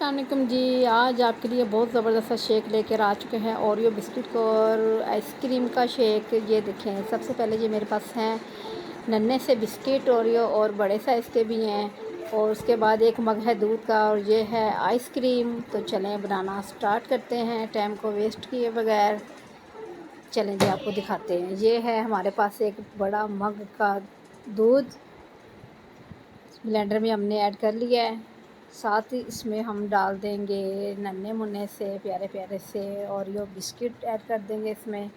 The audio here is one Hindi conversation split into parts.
अस्सलाम वालेकुम जी। आज आपके लिए बहुत ज़बरदस्त सा शेक लेकर आ चुके हैं, ओरियो बिस्किट को और आइसक्रीम का शेक। ये देखें, सबसे पहले ये मेरे पास हैं नन्हे से बिस्किट ओरियो और बड़े साइज़ के भी हैं, और उसके बाद एक मग है दूध का और ये है आइसक्रीम। तो चलें बनाना स्टार्ट करते हैं टाइम को वेस्ट किए बगैर। चलें जी आपको दिखाते हैं। ये है हमारे पास एक बड़ा मग का दूध, ब्लेंडर में हमने ऐड कर लिया है। साथ ही इसमें हम डाल देंगे नन्हे मुन्ने से प्यारे प्यारे से ओरियो बिस्किट ऐड कर देंगे। इसमें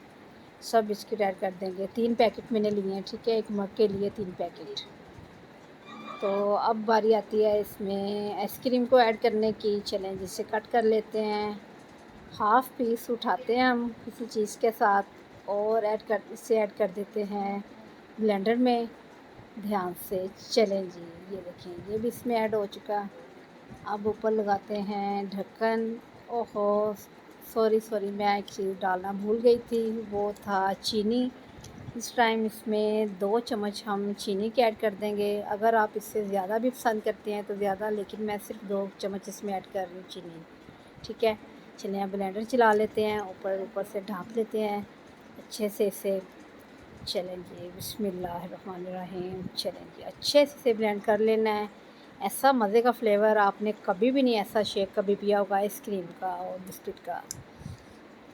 सब बिस्किट ऐड कर देंगे। 3 पैकेट मैंने लिए हैं, ठीक है, एक मग के लिए 3 पैकेट। तो अब बारी आती है इसमें आइसक्रीम को ऐड करने की। चलें जिसे कट कर लेते हैं, हाफ़ पीस उठाते हैं हम किसी चीज़ के साथ और इसे ऐड कर देते हैं ब्लेंडर में ध्यान से। चलें जी, ये देखें ये भी इसमें ऐड हो चुका। अब ऊपर लगाते हैं ढक्कन। ओहो, सॉरी मैं एक चीज़ डालना भूल गई थी, वो था चीनी। इस टाइम इसमें 2 चम्मच हम चीनी के ऐड कर देंगे। अगर आप इससे ज़्यादा भी पसंद करते हैं तो ज़्यादा, लेकिन मैं सिर्फ 2 चम्मच इसमें ऐड कर रही हूँ चीनी, ठीक है। चलिए अब ब्लेंडर चला लेते हैं, ऊपर से ढाँप लेते हैं अच्छे से इसे। चलें जी, बिस्मिल्लाहिर्रहमानिर्रहीम। चलें जी, अच्छे से इसे ब्लेंड कर लेना है। ऐसा मज़े का फ्लेवर आपने कभी भी नहीं ऐसा शेक कभी पिया होगा आइसक्रीम का और बिस्किट का।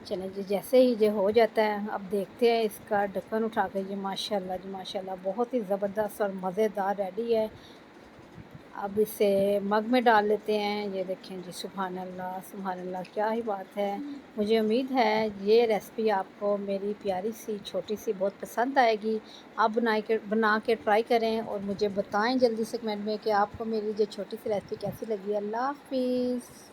चलें जी, जैसे ही ये हो जाता है अब देखते हैं इसका ढक्कन उठा के। जी माशाल्लाह जी माशाल्लाह, बहुत ही ज़बरदस्त और मज़ेदार रेडी है। अब इसे मग में डाल लेते हैं। ये देखें जी, सुभान अल्लाह, क्या ही बात है। मुझे उम्मीद है ये रेसिपी आपको मेरी प्यारी सी छोटी सी बहुत पसंद आएगी। आप बना के ट्राई करें और मुझे बताएं जल्दी से कमेंट में कि आपको मेरी ये छोटी सी रेसिपी कैसी लगी। अल्लाह हाफ़िज़।